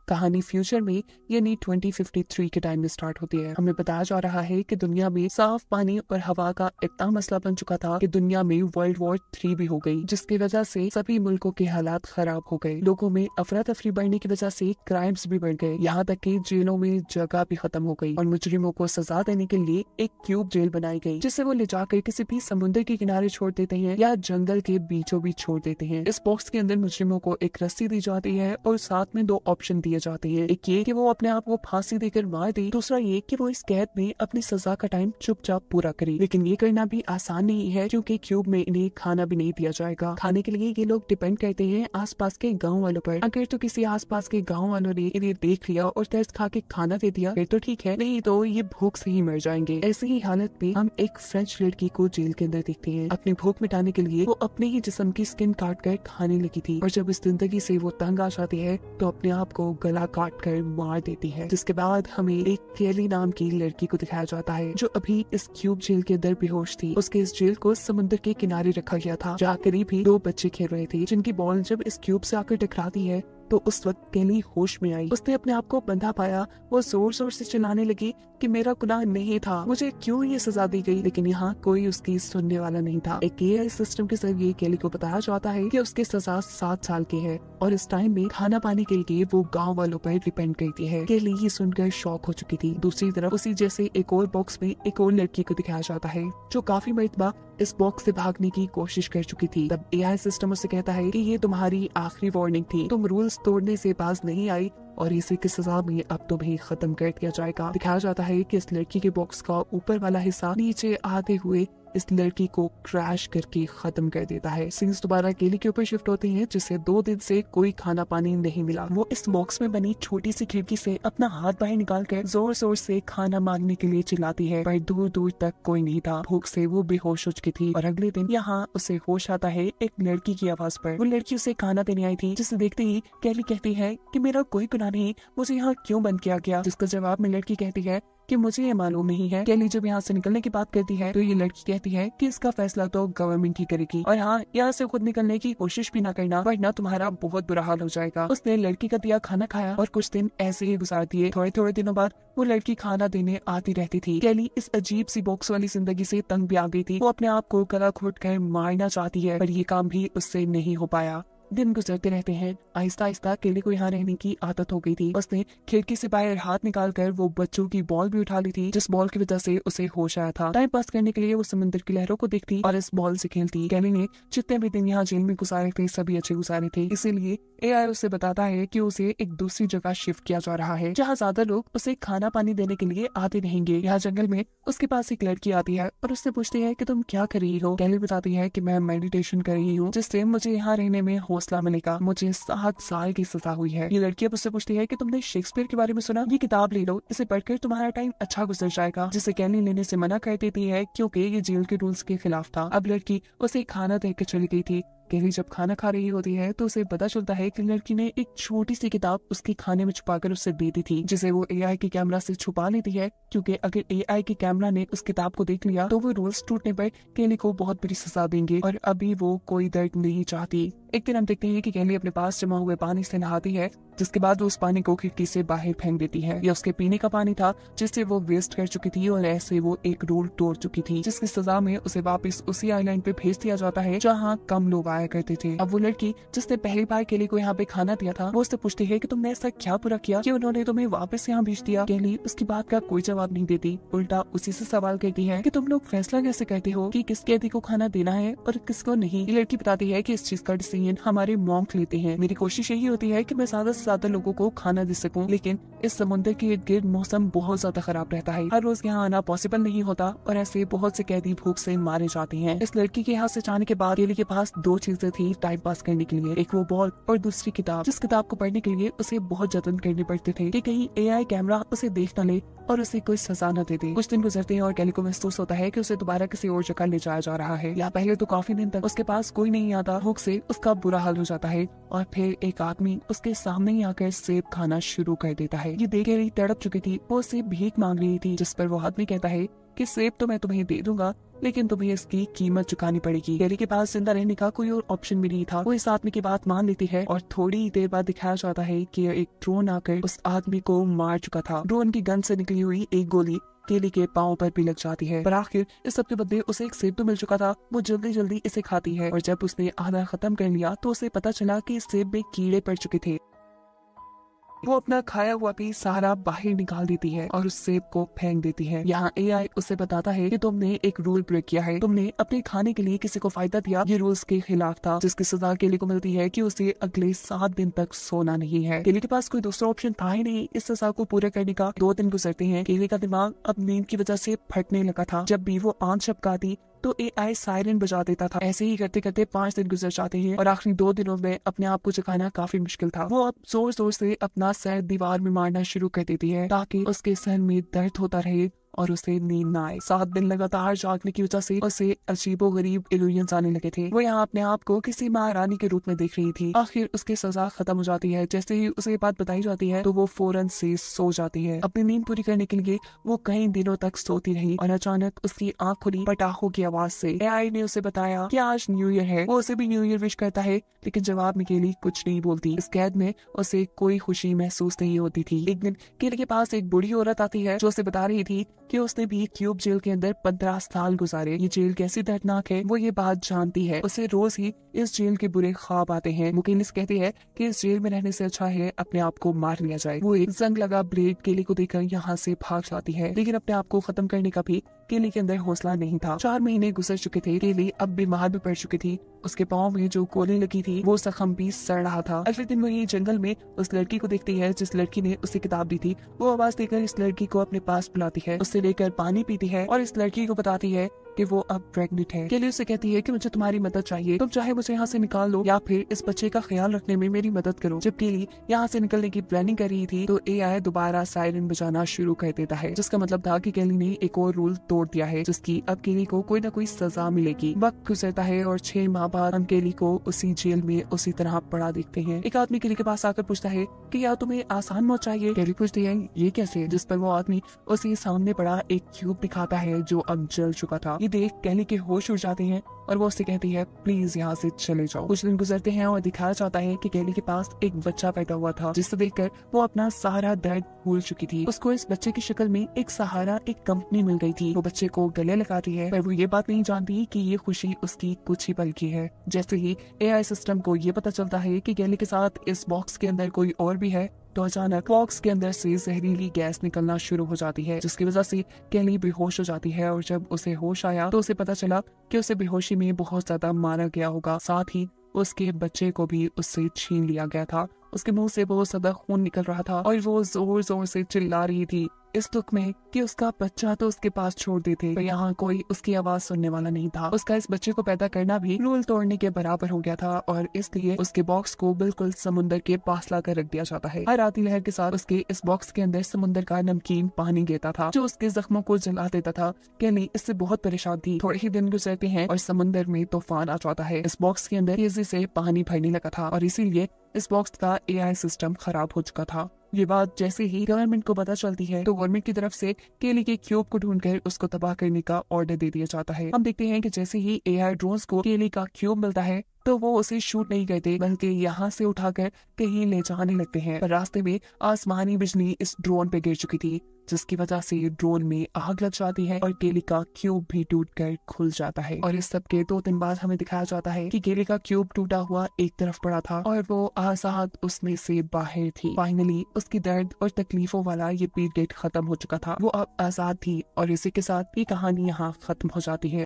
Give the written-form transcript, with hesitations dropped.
कहानी फ्यूचर में यानी 2053 के टाइम में स्टार्ट होती है। हमें बताया जा रहा है कि दुनिया में साफ पानी और हवा का इतना मसला बन चुका था कि दुनिया में वर्ल्ड वॉर 3 भी हो गई, जिसकी वजह से सभी मुल्कों के हालात खराब हो गए। लोगों में अफरा तफरी बढ़ने की वजह से क्राइम्स भी बढ़ गए, यहाँ तक कि जेलों में जगह भी खत्म हो गई और मुजरिमों को सजा देने के लिए एक क्यूब जेल बनाई गई, जिसे वो ले जाकर किसी भी समुद्र के किनारे छोड़ देते हैं या जंगल के बीचों बीच छोड़ देते हैं। इस बॉक्स के अंदर मुजरिमों को एक रस्सी दी जाती है और साथ में 2 ऑप्शन दिए जाते हैं। एक ये कि वो अपने आप को फांसी देकर मार दे, दूसरा ये कि वो इस कैद में अपनी सजा का टाइम चुपचाप पूरा करे। लेकिन ये करना भी आसान नहीं है, क्योंकि क्यूब में इन्हें खाना भी नहीं दिया जाएगा। खाने के लिए ये लोग डिपेंड करते हैं आसपास के गाँव वालों पर। अगर तो किसी आसपास के गाँव वालों ने इन्हें देख लिया और तरस खा के खाना दे दिया फिर तो ठीक है, नहीं तो ये भूख से ही मर जाएंगे। ऐसी ही हालत में हम एक फ्रेंच लड़की को जेल के अंदर देखते हैं। अपनी भूख मिटाने के लिए वो अपने ही जिस्म की स्किन काट कर खाने लगी थी और जब इस जिंदगी से वो तंग आ जाती है तो अपने आप को गला काट कर मार देती है। जिसके बाद हमें एक केली नाम की लड़की को दिखाया जाता है जो अभी इस क्यूब जेल के अंदर बेहोश थी। उसके इस जेल को समुद्र के किनारे रखा गया था, जहाँ करीब ही 2 बच्चे खेल रहे थे, जिनकी बॉल जब इस क्यूब से आकर टकराती है तो उस वक्त केली होश में आई। उसने अपने आप को बंधा पाया। वो जोर जोर से चिल्लाने लगी कि मेरा गुनाह नहीं था, मुझे क्यों ये सजा दी गई। लेकिन यहाँ कोई उसकी सुनने वाला नहीं था। एक एआई सिस्टम के जरिए केली को बताया जाता है कि उसकी सजा 7 साल की है और इस टाइम में खाना पाने के लिए वो गाँव वालों पर डिपेंड करती है। केली ये सुनकर शॉक हो चुकी थी। दूसरी तरफ उसी जैसे एक और बॉक्स में एक और लड़की को दिखाया जाता है जो काफी मरतबा इस बॉक्स से भागने की कोशिश कर चुकी थी। तब एआई सिस्टम उसे कहता है कि ये तुम्हारी आखिरी वार्निंग थी, तुम रूल्स तोड़ने से बाज नहीं आई और इसी की सजा में अब तुम्हें खत्म कर दिया जाएगा। दिखाया जाता है कि इस लड़की के बॉक्स का ऊपर वाला हिस्सा नीचे आते हुए इस लड़की को क्रैश करके खत्म कर देता है। सीन्स दोबारा केली के ऊपर शिफ्ट होते हैं, जिसे 2 दिन से कोई खाना पानी नहीं मिला। वो इस बॉक्स में बनी छोटी सी खिड़की से अपना हाथ बाहर निकाल कर जोर जोर से खाना मांगने के लिए चिल्लाती है, पर दूर दूर तक कोई नहीं था। भूख से वो बेहोश हो चुकी थी और अगले दिन यहाँ उसे होश आता है एक लड़की की आवाज पर। वो लड़की उसे खाना देने आई थी, जिसे देखते ही केली कहती है कि मेरा कोई गुनाह नहीं, मुझे यहाँ क्यों बंद किया गया। जिसका जवाब में लड़की कहती है कि मुझे ये मालूम नहीं है। केली जब यहाँ से निकलने की बात करती है तो ये लड़की कहती है कि इसका फैसला तो गवर्नमेंट ही करेगी और हाँ, यहाँ से खुद निकलने की कोशिश भी ना करना वरना तुम्हारा बहुत बुरा हाल हो जाएगा। उसने लड़की का दिया खाना खाया और कुछ दिन ऐसे ही गुजार दिए। थोड़े थोड़े दिनों बाद वो लड़की खाना देने आती रहती थी। केली इस अजीब सी बॉक्स वाली जिंदगी से तंग भी आ गई थी। वो अपने आप को गला घोट कर मारना चाहती है, पर ये काम भी उससे नहीं हो पाया। दिन गुजरते रहते हैं। आहिस्ता आहिस्ता केली को यहाँ रहने की आदत हो गई थी। उसने खिड़की से बाहर हाथ निकालकर वो बच्चों की बॉल भी उठा ली थी, जिस बॉल की वजह से उसे होश आया था। टाइम पास करने के लिए वो समुद्र की लहरों को देखती और इस बॉल से खेलती। केली ने जितने भी दिन यहाँ जेल में गुजारे थे सभी अच्छे गुजारे थे, इसीलिए एआई उसे बताता है कि उसे एक दूसरी जगह शिफ्ट किया जा रहा है, जहाँ ज्यादा लोग उसे खाना पानी देने के लिए आते रहेंगे। यहाँ जंगल में उसके पास एक लड़की आती है और उससे पूछती है कि तुम क्या कर रही हो। केली बताती है कि मैं मेडिटेशन कर रही हूँ, जिससे मुझे यहाँ रहने में हौसला मिलेगा। मुझे 7 साल की सजा हुई है। ये लड़की अब उससे पूछती है कि तुमने शेक्सपियर के बारे में सुना, ये किताब ले लो, इसे पढ़कर तुम्हारा टाइम अच्छा गुजर जाएगा। जिसे केली लेने से मना कर देती है क्योंकि ये जेल के रूल्स के खिलाफ था। अब लड़की उसे खाना देकर चली गई थी। केली जब खाना खा रही होती है तो उसे पता चलता है कि लड़की ने एक छोटी सी किताब उसके खाने में छुपाकर उसे दे दी थी, जिसे वो एआई के कैमरा से छुपा लेती है, क्योंकि अगर एआई के कैमरा ने उस किताब को देख लिया तो वो रूल्स टूटने पर केली को बहुत बड़ी सजा देंगे और अभी वो कोई दर्द नहीं चाहती। एक दिन हम देखते हैं कि केली अपने पास जमा हुए पानी से नहाती है, जिसके बाद वो उस पानी को खिड़की से बाहर फेंक देती है। यह उसके पीने का पानी था जिससे वो वेस्ट कर चुकी थी और ऐसे वो एक रूल तोड़ चुकी थी, जिसकी सजा में उसे वापस उसी आइलैंड पे भेज दिया जाता है जहाँ कम लोग आया करते थे। अब वो लड़की जिसने पहली बार केली को यहाँ पे खाना दिया था, वो उससे पूछती है कि तुमने ऐसा क्या बुरा किया कि उन्होंने तुम्हें वापस यहाँ भेज दिया। केली उसकी बात का कोई जवाब नहीं देती, उल्टा उसी से सवाल करती है कि तुम लोग फैसला कैसे करते हो कि किस कैदी को खाना देना है और किसको नहीं। ये लड़की बताती है कि इस चीज का डिसीजन हमारे मॉन्क लेते हैं। मेरी कोशिश यही होती है कि मैं ज्यादा से ज्यादा लोगों को खाना दे सकूं, लेकिन इस समुद्र के इर्द गिर्द मौसम बहुत ज्यादा खराब रहता है। हर रोज यहाँ आना पॉसिबल नहीं होता और ऐसे बहुत से कैदी भूख से मारे जाते हैं। इस लड़की के यहाँ से जाने के बाद केली के पास 2 चीजें थी टाइम पास करने के लिए, एक वो बॉल और दूसरी किताब, जिस किताब को पढ़ने के लिए उसे बहुत जतन करने पड़ते थे कि कहीं एआई कैमरा उसे देख न ले और उसे कोई सजा न दे दे। कुछ दिन गुजरते हैं और केली को महसूस होता है कि उसे दोबारा किसी और जगह ले जाया जा रहा है। या पहले तो काफी दिन तक उसके पास कोई नहीं आता। भूख से उसका बुरा हाल हो जाता है और फिर एक आदमी उसके सामने ही आकर सेब खाना शुरू कर देता है। ये देख केली तड़प चुकी थी, वो सेब भीख मांग रही थी, जिस पर वो आदमी कहता है कि सेब तो मैं तुम्हें दे दूंगा, लेकिन तुम्हें इसकी कीमत चुकानी पड़ेगी। केली के पास जिंदा रहने का कोई और ऑप्शन भी नहीं था। वो इस आदमी की बात मान लेती है और थोड़ी देर बाद दिखाया जाता है कि एक ड्रोन आकर उस आदमी को मार चुका था। ड्रोन की गन से निकली हुई एक गोली केली के पाँव पर भी लग जाती है, पर आखिर इस सब के बदले उसे एक सेब तो मिल चुका था। वो जल्दी जल्दी इसे खाती है और जब उसने आधा खत्म कर लिया तो उसे पता चला कि इस सेब में कीड़े पड़ चुके थे। वो अपना खाया हुआ भी सारा बाहर निकाल देती है और उस सेब को फेंक देती है। यहाँ एआई उसे बताता है कि तुमने एक रूल ब्रेक किया है, तुमने अपने खाने के लिए किसी को फायदा दिया, ये रूल्स के खिलाफ था, जिसकी सजा केली को मिलती है कि उसे अगले 7 दिन तक सोना नहीं है। केली के पास कोई दूसरा ऑप्शन था ही नहीं इस सजा को पूरा करने का। 2 दिन गुजरते हैं, केली का दिमाग अब नींद की वजह से फटने लगा था। जब भी वो आंख झपकाती तो एआई सायरन बजा देता था। ऐसे ही करते करते 5 दिन गुजर जाते हैं और आखिरी 2 दिनों में अपने आप को जगाना काफी मुश्किल था। वो अब जोर जोर से अपना सर दीवार में मारना शुरू कर देती है ताकि उसके सर में दर्द होता रहे और उसे नींद ना आए। 7 दिन लगातार जागने की वजह से उसे अजीबो गरीब इल्यूजन्स आने लगे थे। वो यहाँ अपने आप को किसी महारानी के रूप में देख रही थी। आखिर उसकी सजा खत्म हो जाती है। जैसे ही उसे ये बात बताई जाती है तो वो फौरन से सो जाती है। अपनी नींद पूरी करने के लिए वो कई दिनों तक सोती रही और अचानक उसकी आंख खुली पटाखों की आवाज से। एआई ने उसे बताया कि आज न्यू ईयर है। वो उसे भी न्यू ईयर विश करता है, लेकिन जवाब में केली कुछ नहीं बोलती। इस कैद में उसे कोई खुशी महसूस नहीं होती थी। एक दिन केली के पास एक बूढ़ी औरत आती है जो उसे बता रही थी कि उसने भी क्यूब जेल के अंदर 15 साल गुजारे। ये जेल कैसी दर्दनाक है वो ये बात जानती है। उसे रोज ही इस जेल के बुरे ख्वाब आते हैं। मुकेलिस कहती है कि इस जेल में रहने से अच्छा है अपने आप को मार लिया जाए। वो एक जंग लगा ब्लेड केली को देखकर यहाँ से भाग जाती है, लेकिन अपने आप को खत्म करने का भी केली के अंदर हौसला नहीं था। 4 महीने गुजर चुके थे। केली अब बीमार भी पड़ चुकी थी। उसके पाँव में जो गोली लगी थी वो जख्म भी सड़ रहा था। अगले दिन वो ये जंगल में उस लड़की को देखती है जिस लड़की ने उसे किताब दी थी। वो आवाज देकर इस लड़की को अपने पास बुलाती है, उससे लेकर पानी पीती है और इस लड़की को बताती है कि वो अब प्रेग्नेंट है। केली उसे कहती है कि मुझे तुम्हारी मदद चाहिए, तुम चाहे मुझे यहाँ से निकाल लो या फिर इस बच्चे का ख्याल रखने में मेरी मदद करो। जब केली यहाँ से निकलने की प्लानिंग कर रही थी तो एआई दोबारा सायरन बजाना शुरू कर देता है, जिसका मतलब था कि केली ने एक और रूल तोड़ दिया है, जिसकी अब केली को कोई ना कोई सजा मिलेगी। वक्त गुजरता है और 6 माह बाद हम केली को उसी जेल में उसी तरह पड़ा देखते हैं। एक आदमी केली के पास आकर पूछता है कि या तुम्हें आसान मौत चाहिए। केली पूछती है ये कैसे, जिस पर वो आदमी उसी सामने पड़ा एक क्यूब दिखाता है जो अब जल चुका था। ये देख केली के होश उड़ जाते हैं और वो उससे कहती है प्लीज यहाँ से चले जाओ। कुछ दिन गुजरते हैं और दिखाया जाता है कि केली के पास एक बच्चा पैदा हुआ था, जिसे देखकर वो अपना सारा दर्द भूल चुकी थी। उसको इस बच्चे की शक्ल में एक सहारा, एक कंपनी मिल गई थी। वो बच्चे को गले लगाती है, पर वो ये बात नहीं जानती कि ये खुशी उसकी कुछ ही पल की है। जैसे ही एआई सिस्टम को ये पता चलता है कि केली के साथ इस बॉक्स के अंदर कोई और भी है, तो अचानक बॉक्स के अंदर से जहरीली गैस निकलना शुरू हो जाती है, जिसकी वजह से केली बेहोश हो जाती है। और जब उसे होश आया तो उसे पता चला कि उसे बेहोशी में बहुत ज्यादा मारा गया होगा, साथ ही उसके बच्चे को भी उससे छीन लिया गया था। उसके मुंह से बहुत ज्यादा खून निकल रहा था और वो जोर जोर से चिल्ला रही थी इस दुख में कि उसका बच्चा तो उसके पास छोड़ देते, पर यहाँ कोई उसकी आवाज सुनने वाला नहीं था। उसका इस बच्चे को पैदा करना भी रूल तोड़ने के बराबर हो गया था और इसलिए उसके बॉक्स को बिल्कुल समुद्र के पास लाकर रख दिया जाता है। हर आती लहर के साथ उसके इस बॉक्स के अंदर समुद्र का नमकीन पानी गिरता था जो उसके जख्मों को जला देता था। केली इससे बहुत परेशान थी। थोड़े ही दिन गुजरते हैं और समुद्र में तूफान आ जाता है। इस बॉक्स के अंदर तेजी से पानी भरने लगा था और इसीलिए इस बॉक्स का एआई सिस्टम खराब हो चुका था। ये बात जैसे ही गवर्नमेंट को पता चलती है तो गवर्नमेंट की तरफ से केली के क्यूब को ढूंढकर उसको तबाह करने का ऑर्डर दे दिया जाता है। हम देखते हैं कि जैसे ही एआई ड्रोन्स को केली का क्यूब मिलता है तो वो उसे शूट नहीं करते, बल्कि यहाँ से उठाकर कहीं ले जाने लगते हैं। पर रास्ते में आसमानी बिजली इस ड्रोन पे गिर चुकी थी, जिसकी वजह से ड्रोन में आग लग जाती है और केली का क्यूब भी टूटकर खुल जाता है। और इस सब के 2 दिन बाद हमें दिखाया जाता है कि केली का क्यूब टूटा हुआ एक तरफ पड़ा था और वो आजाद उसमें से बाहर थी। फाइनली उसकी दर्द और तकलीफों वाला ये पीरियड खत्म हो चुका था। वो अब आजाद थी और इसी के साथ ये कहानी यहाँ खत्म हो जाती है।